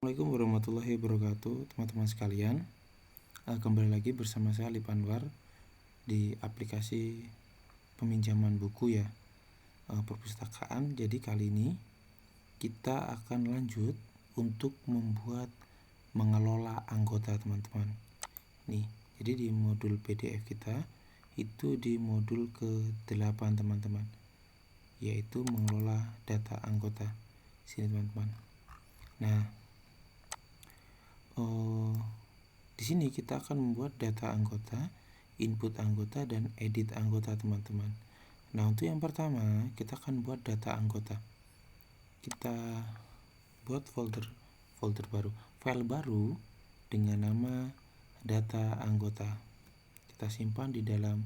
Assalamualaikum warahmatullahi wabarakatuh, teman-teman sekalian. Kembali lagi bersama saya Alif Anwar di aplikasi peminjaman buku ya, perpustakaan. Jadi kali ini kita akan lanjut untuk mengelola anggota, teman-teman. Nih, jadi di modul PDF kita itu di modul ke-8, teman-teman, yaitu mengelola data anggota. Sini, teman-teman. Nah, di sini kita akan membuat data anggota, input anggota, dan edit anggota, teman-teman. Nah, untuk yang pertama kita akan buat data anggota. Kita buat folder baru, file baru dengan nama data anggota. Kita simpan di dalam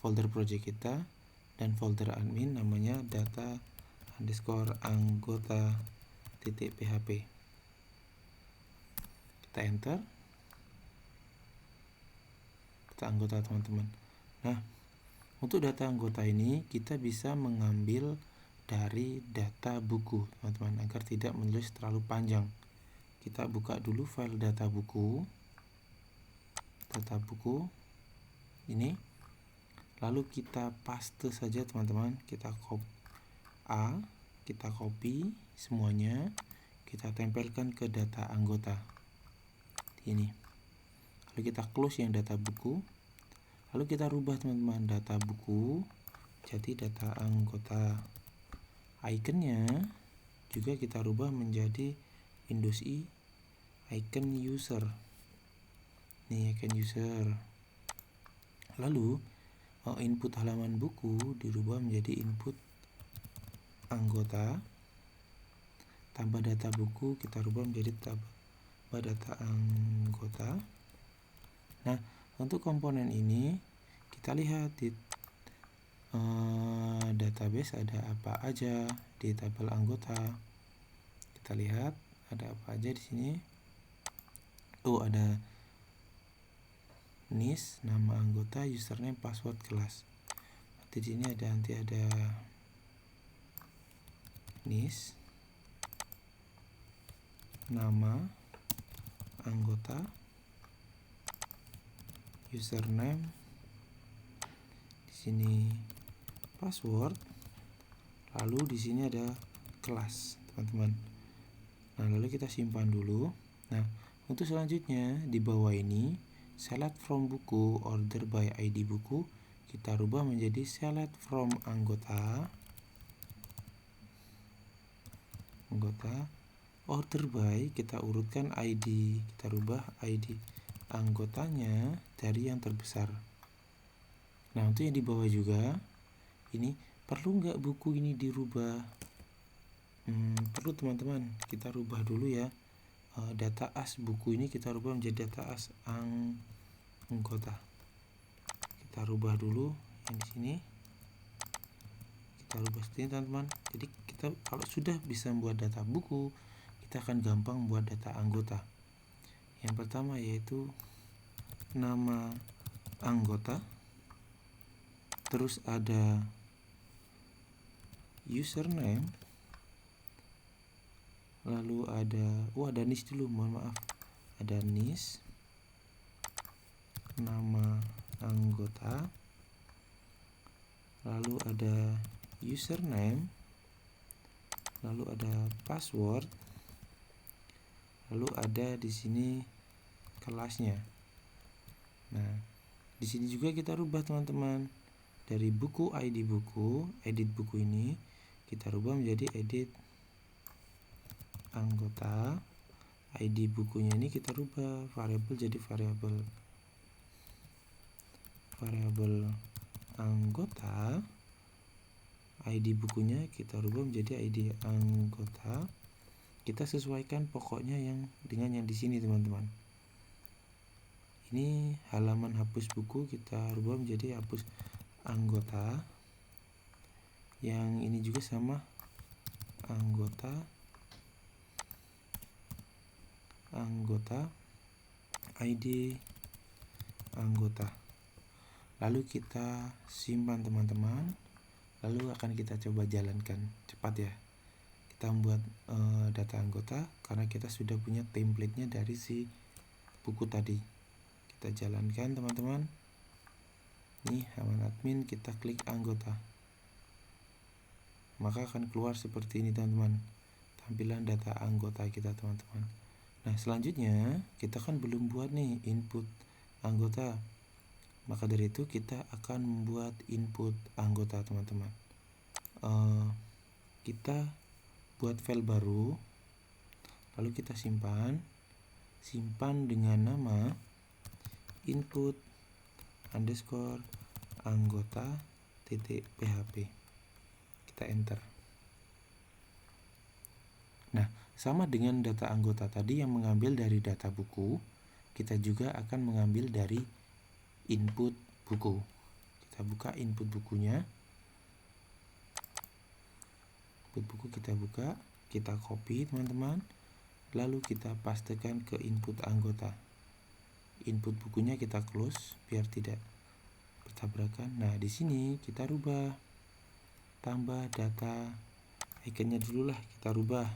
folder project kita, dan folder admin namanya data_anggota.php. Kita enter data anggota, teman-teman. Nah, untuk data anggota ini kita bisa mengambil dari data buku, teman-teman, agar tidak menulis terlalu panjang. Kita buka dulu file data buku ini, lalu kita paste saja, teman-teman. Kita copy semuanya, kita tempelkan ke data anggota ini. Lalu kita close yang data buku, lalu kita rubah, teman-teman, data buku jadi data anggota. Ikonnya juga kita rubah menjadi Windows icon user. Nih, icon user. Lalu input halaman buku dirubah menjadi input anggota. Tambah data buku kita rubah menjadi tambah data anggota. Nah, untuk komponen ini kita lihat di database ada apa aja di tabel anggota. Kita lihat ada apa aja di sini. Ada NIS, nama anggota, username, password, kelas. Di sini ada NIS, nama anggota, username, di sini password, lalu di sini ada kelas, teman-teman. Nah, lalu kita simpan dulu. Nah, untuk selanjutnya di bawah ini select from buku, order by ID buku, kita rubah menjadi select from anggota, order by, kita urutkan ID, kita rubah ID anggotanya dari yang terbesar. Nah, untuk yang di bawah juga ini, perlu nggak buku ini dirubah? Perlu, teman-teman. Kita rubah dulu ya. Data as buku ini kita rubah menjadi data as anggota. Kita rubah dulu yang di sini. Kita rubah seperti ini, teman-teman. Jadi kita kalau sudah bisa membuat data buku, kita akan gampang membuat data anggota. Yang pertama yaitu nama anggota, terus ada username, lalu ada NIS dulu, mohon maaf. Ada NIS, nama anggota, lalu ada username, lalu ada password, lalu ada di sini kelasnya. Nah, di sini juga kita rubah, teman-teman. Dari buku ID buku, edit buku ini kita rubah menjadi edit anggota. ID bukunya ini kita rubah variabel jadi variabel anggota. ID bukunya kita rubah menjadi ID anggota. Kita sesuaikan pokoknya dengan yang di sini, teman-teman. Ini halaman hapus buku kita rubah menjadi hapus anggota. Yang ini juga sama, anggota ID anggota. Lalu kita simpan, teman-teman. Lalu akan kita coba jalankan cepat ya. kita membuat data anggota karena kita sudah punya template-nya dari si buku tadi. Kita jalankan teman-teman. Nih halaman admin, kita klik anggota, maka akan keluar seperti ini teman-teman, tampilan data anggota kita teman-teman. Nah selanjutnya kita kan belum buat nih input anggota, maka dari itu kita akan membuat input anggota teman-teman. Kita buat file baru, lalu kita simpan dengan nama input underscore anggota .php. Kita enter. Nah, sama dengan data anggota tadi yang mengambil dari data buku, kita juga akan mengambil dari input buku. Kita buka input bukunya. Input buku kita buka, kita copy teman-teman, lalu kita pastekan ke input anggota. Input bukunya kita close biar tidak bertabrakan. Nah, di sini kita rubah, tambah data ikonnya dulu lah, kita rubah.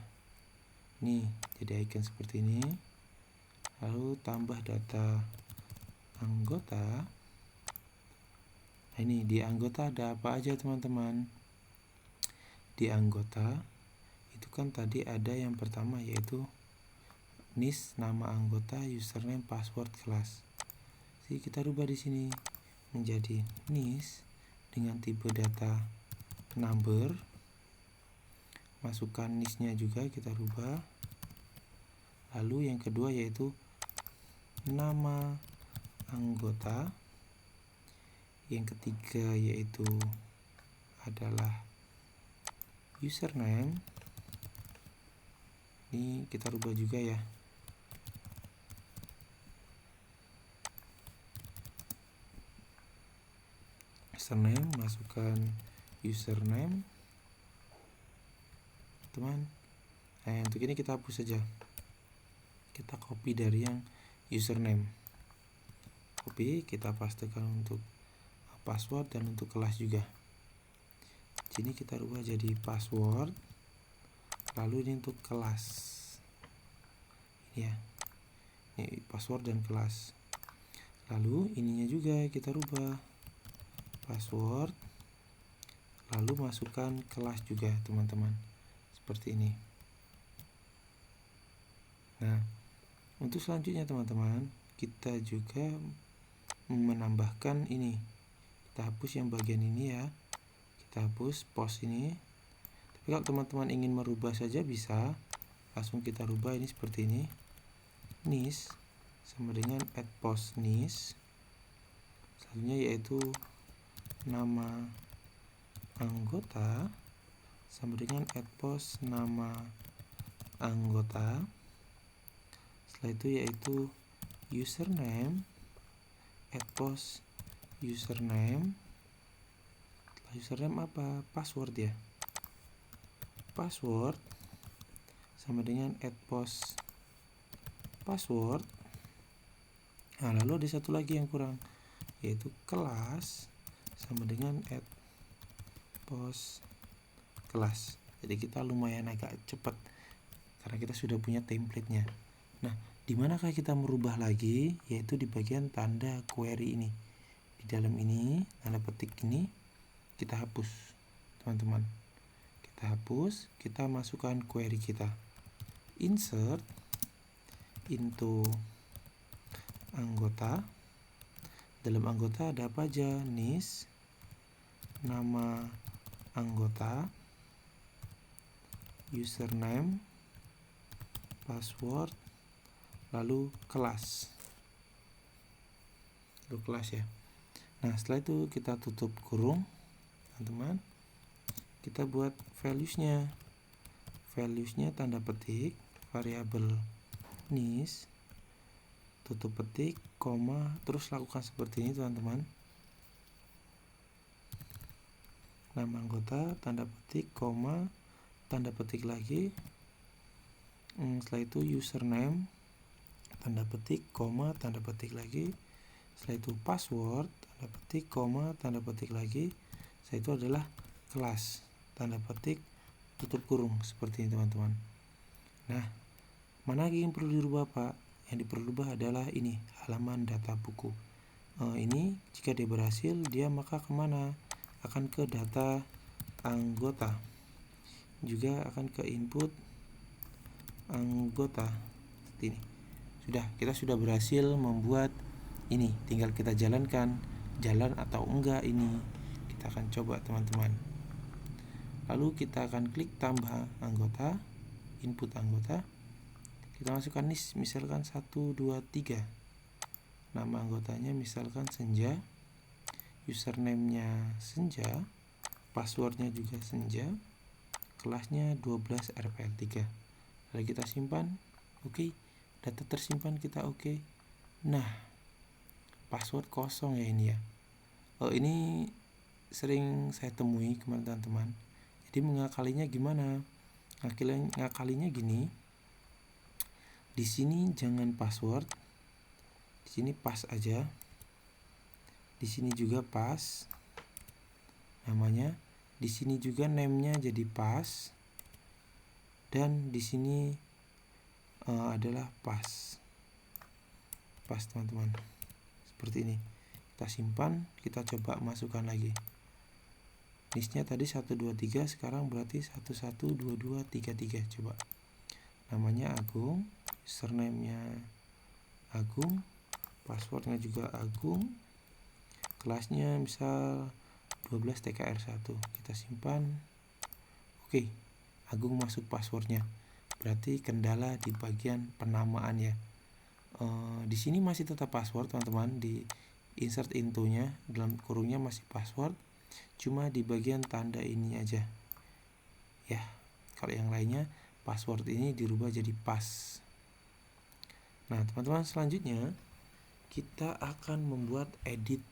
Nih, jadi icon seperti ini. Lalu tambah data anggota. Nah, ini di anggota ada apa aja teman-teman? Di anggota itu kan tadi ada yang pertama yaitu NIS, nama anggota, username, password, kelas. Jadi kita rubah di sini menjadi NIS dengan tipe data number. Masukkan NIS-nya juga kita rubah. Lalu yang kedua yaitu nama anggota. Yang ketiga yaitu adalah username. Ini kita rubah juga ya. Username, masukkan username teman. Nah, untuk ini kita hapus saja. Kita copy dari yang username, copy, kita pastekan untuk password dan untuk kelas juga. Sini kita rubah jadi password, lalu ini untuk kelas. Ini ya, ini password dan kelas. Lalu ininya juga kita rubah password, lalu masukkan kelas juga teman-teman, seperti ini. Nah, untuk selanjutnya teman-teman, kita juga menambahkan ini. Kita hapus yang bagian ini ya. Kita hapus post ini. Tapi kalau teman-teman ingin merubah saja bisa, langsung kita rubah ini seperti ini. NIS sama dengan add post NIS. Selanjutnya yaitu nama anggota sama dengan add post nama anggota. Setelah itu yaitu username, add post username. Setelah username apa? Password ya. Password sama dengan add post password. Nah, lalu ada satu lagi yang kurang, yaitu kelas sama dengan add post kelas. Jadi kita lumayan agak cepat karena kita sudah punya template-nya. Nah, di manakah kita merubah lagi? Yaitu di bagian tanda query ini. Di dalam ini, tanda petik ini kita hapus, teman-teman. Kita hapus, kita masukkan query kita. Insert into anggota. Dalam anggota ada apa aja? NIS, nama anggota, username, password, lalu kelas. Lalu kelas ya. Nah, setelah itu kita tutup kurung, teman-teman. Kita buat values-nya. Values-nya tanda petik, variabel NIS, tutup petik, koma, terus lakukan seperti ini teman-teman. Nama anggota, tanda petik, koma, tanda petik lagi. Setelah itu username, tanda petik, koma, tanda petik lagi. Setelah itu password, tanda petik, koma, tanda petik lagi. Setelah itu adalah kelas, tanda petik, tutup kurung seperti ini teman-teman. Nah, mana lagi yang perlu dirubah Pak? Yang perlu dirubah adalah ini, halaman data buku. Ini jika dia berhasil, dia maka kemana? Akan ke data anggota, juga akan ke input anggota seperti ini. Kita sudah berhasil membuat ini, tinggal kita jalankan, jalan atau enggak ini. Kita akan coba teman-teman. Lalu kita akan klik tambah anggota, input anggota. Kita masukkan list misalkan 1, 2, 3. Nama anggotanya misalkan Senja, username-nya Senja, passwordnya juga Senja, kelasnya 12 RPL3. Lalu kita simpan. Oke. Data tersimpan kita oke. Nah, password kosong ya ini ya. Ini sering saya temui kemarin teman-teman. Jadi mengakalinya gimana? Ngakalinya gini. Di sini jangan password. Di sini pas aja. Di sini juga pas. Namanya. Di sini juga name-nya jadi pas. Dan di sini adalah pas teman-teman, seperti ini. Kita simpan, kita coba masukkan lagi. Listnya tadi 1, 2, 3, sekarang berarti 1, 1, 2, 2, 3, 3. Coba. Namanya Agung, username-nya Agung, passwordnya juga Agung, kelasnya misal 12 TKR1. Kita simpan. Oke, Agung masuk passwordnya. Berarti kendala di bagian penamaan ya. Di sini masih tetap password teman-teman, di insert into-nya dalam kurungnya masih password, cuma di bagian tanda ini aja ya. Kalau yang lainnya password ini dirubah jadi pas. Nah teman-teman, selanjutnya kita akan membuat edit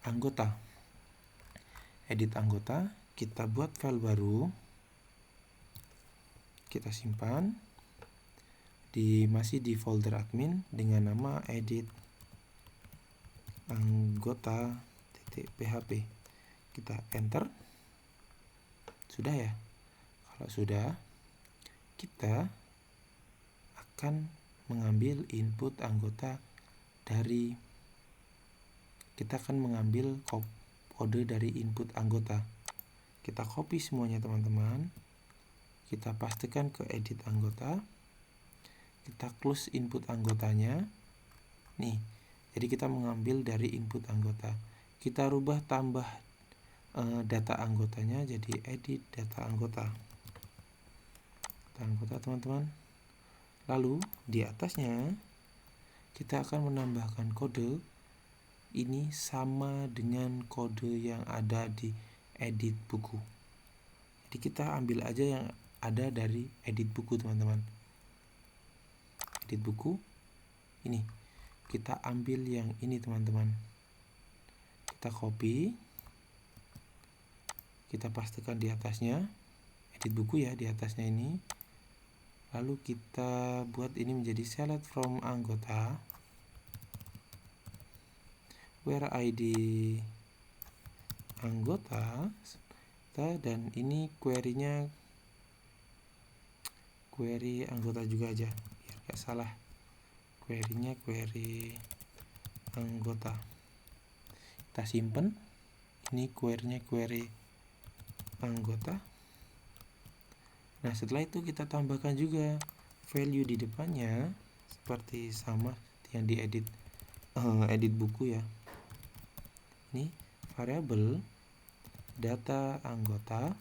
anggota. Kita buat file baru, kita simpan masih di folder admin dengan nama edit anggota.php. Kita enter. Sudah ya? Kalau sudah, kita akan mengambil input anggota kita akan mengambil kode dari input anggota. Kita copy semuanya teman-teman. Kita pastikan ke edit anggota. Kita close input anggotanya. Nih, jadi kita mengambil dari input anggota. Kita rubah tambah data anggotanya jadi edit data anggota. Teman-teman. Lalu di atasnya kita akan menambahkan kode. Ini sama dengan kode yang ada di edit buku. Jadi kita ambil aja yang ada dari edit buku teman-teman. Edit buku ini, kita ambil yang ini teman-teman. Kita copy, kita pastikan di atasnya edit buku ya, di atasnya ini. Lalu kita buat ini menjadi select from anggota, where ID anggota, dan ini query-nya query anggota juga aja biar gak salah. Query-nya query anggota. Kita simpen. Ini query-nya query anggota. Nah setelah itu kita tambahkan juga value di depannya seperti sama yang di edit buku ya. Ini variabel data anggota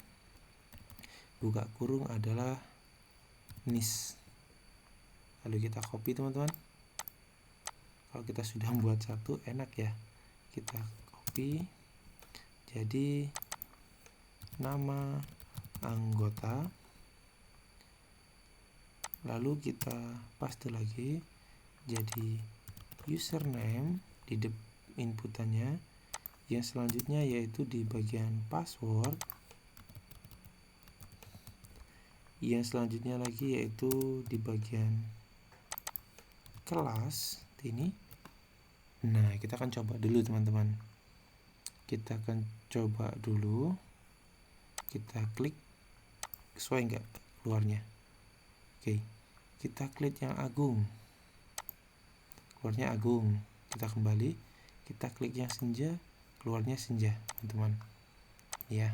buka kurung adalah nis. Lalu kita copy teman-teman. Kalau kita sudah membuat satu enak ya, kita copy jadi nama anggota, lalu kita paste lagi jadi username di inputannya. Yang selanjutnya yaitu di bagian password. Yang selanjutnya lagi yaitu di bagian kelas ini. Nah kita akan coba dulu teman-teman. Kita klik sesuai nggak keluarnya. Oke, kita klik yang Agung, keluarnya Agung. Kita kembali, kita klik yang Senja, keluarnya Senja, teman-teman. Ya,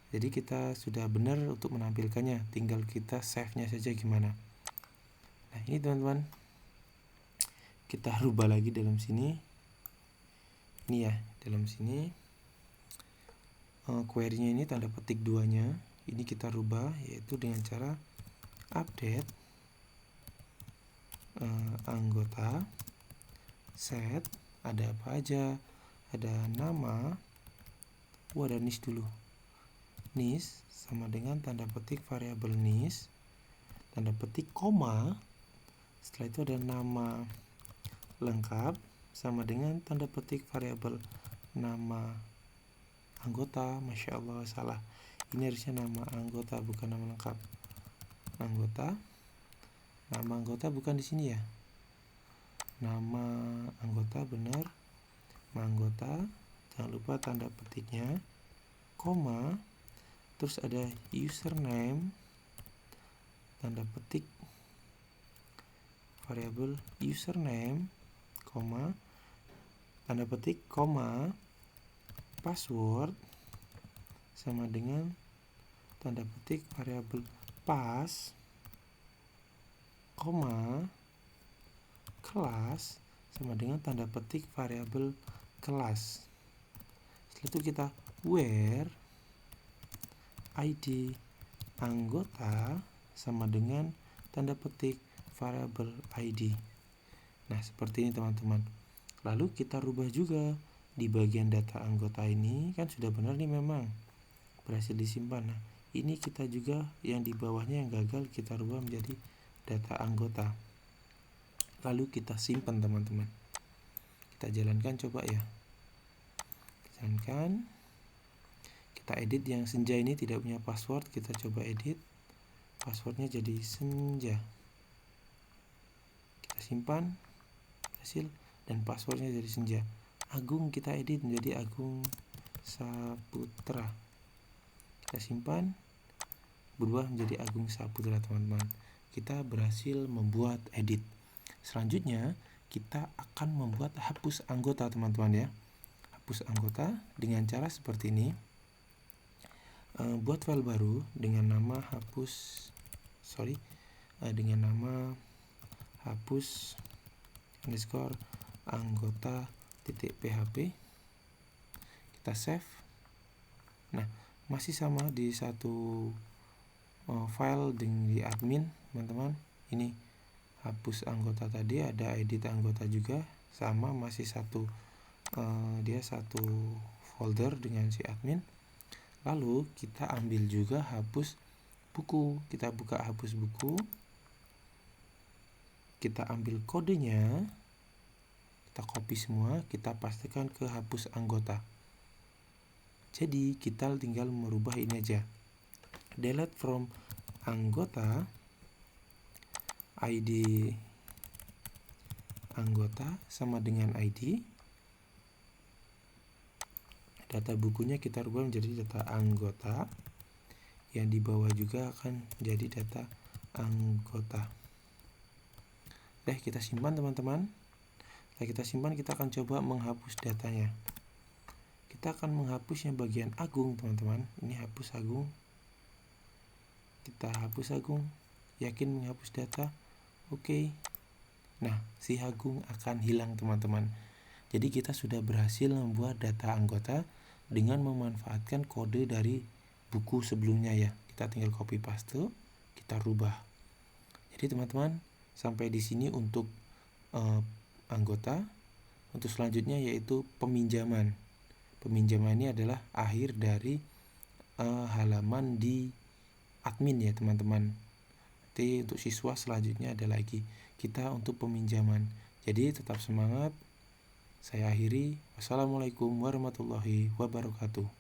jadi kita sudah benar untuk menampilkannya, tinggal kita save-nya saja gimana. Nah ini teman-teman, kita rubah lagi dalam sini. Ini ya, dalam sini query-nya ini tanda petik 2-nya. Ini kita rubah, yaitu dengan cara update anggota, set, ada apa aja, ada nama, ada nis dulu. Nis sama dengan tanda petik variabel nis, tanda petik koma, setelah itu ada nama lengkap sama dengan tanda petik variabel nama anggota. Masya Allah, salah, ini harusnya nama anggota bukan nama lengkap. Anggota, nama anggota bukan di sini ya, nama anggota benar, nama anggota, jangan lupa tanda petiknya, koma, terus ada username, tanda petik variabel username, koma, tanda petik, koma, password sama dengan tanda petik variabel pass, koma, kelas sama dengan tanda petik variabel kelas. Setelah itu kita where ID anggota sama dengan tanda petik variabel ID. Nah seperti ini teman-teman. Lalu kita rubah juga di bagian data anggota ini, kan sudah benar nih, memang berhasil disimpan. Nah ini kita juga yang di bawahnya yang gagal kita rubah menjadi data anggota. Lalu kita simpan teman-teman. Kita jalankan coba ya. Jalankan. Kita edit yang Senja ini tidak punya password, kita coba edit. Passwordnya jadi Senja. Kita simpan, hasil, dan passwordnya jadi Senja. Agung kita edit menjadi Agung Saputra. Kita simpan, berubah menjadi Agung Saputra teman-teman. Kita berhasil membuat edit. Selanjutnya kita akan membuat hapus anggota teman-teman ya. Hapus anggota dengan cara seperti ini. Buat file baru dengan nama dengan nama hapus underscore anggota.php. Kita save. Nah masih sama di satu file di admin teman-teman. Ini hapus anggota tadi, ada edit anggota juga, sama masih satu dia satu folder dengan si admin. Lalu kita ambil juga hapus buku, kita buka hapus buku, kita ambil kodenya, kita copy semua, kita pastikan ke hapus anggota. Jadi kita tinggal merubah ini aja, delete from anggota, ID anggota sama dengan ID, data bukunya kita rubah menjadi data anggota, yang di bawah juga akan jadi data anggota. Kita simpan teman-teman. Setelah kita simpan, kita akan coba menghapus datanya. Kita akan menghapus yang bagian Agung teman-teman. Ini hapus Agung, kita hapus Agung, yakin menghapus data, oke. Nah si Agung akan hilang teman-teman. Jadi kita sudah berhasil membuat data anggota dengan memanfaatkan kode dari buku sebelumnya ya. Kita tinggal copy paste, kita rubah. Jadi teman-teman, sampai di sini untuk anggota. Untuk selanjutnya yaitu peminjaman. Peminjaman ini adalah akhir dari halaman di admin ya teman-teman. Nanti untuk siswa selanjutnya ada lagi kita untuk peminjaman. Jadi tetap semangat. Saya akhiri. Wassalamualaikum warahmatullahi wabarakatuh.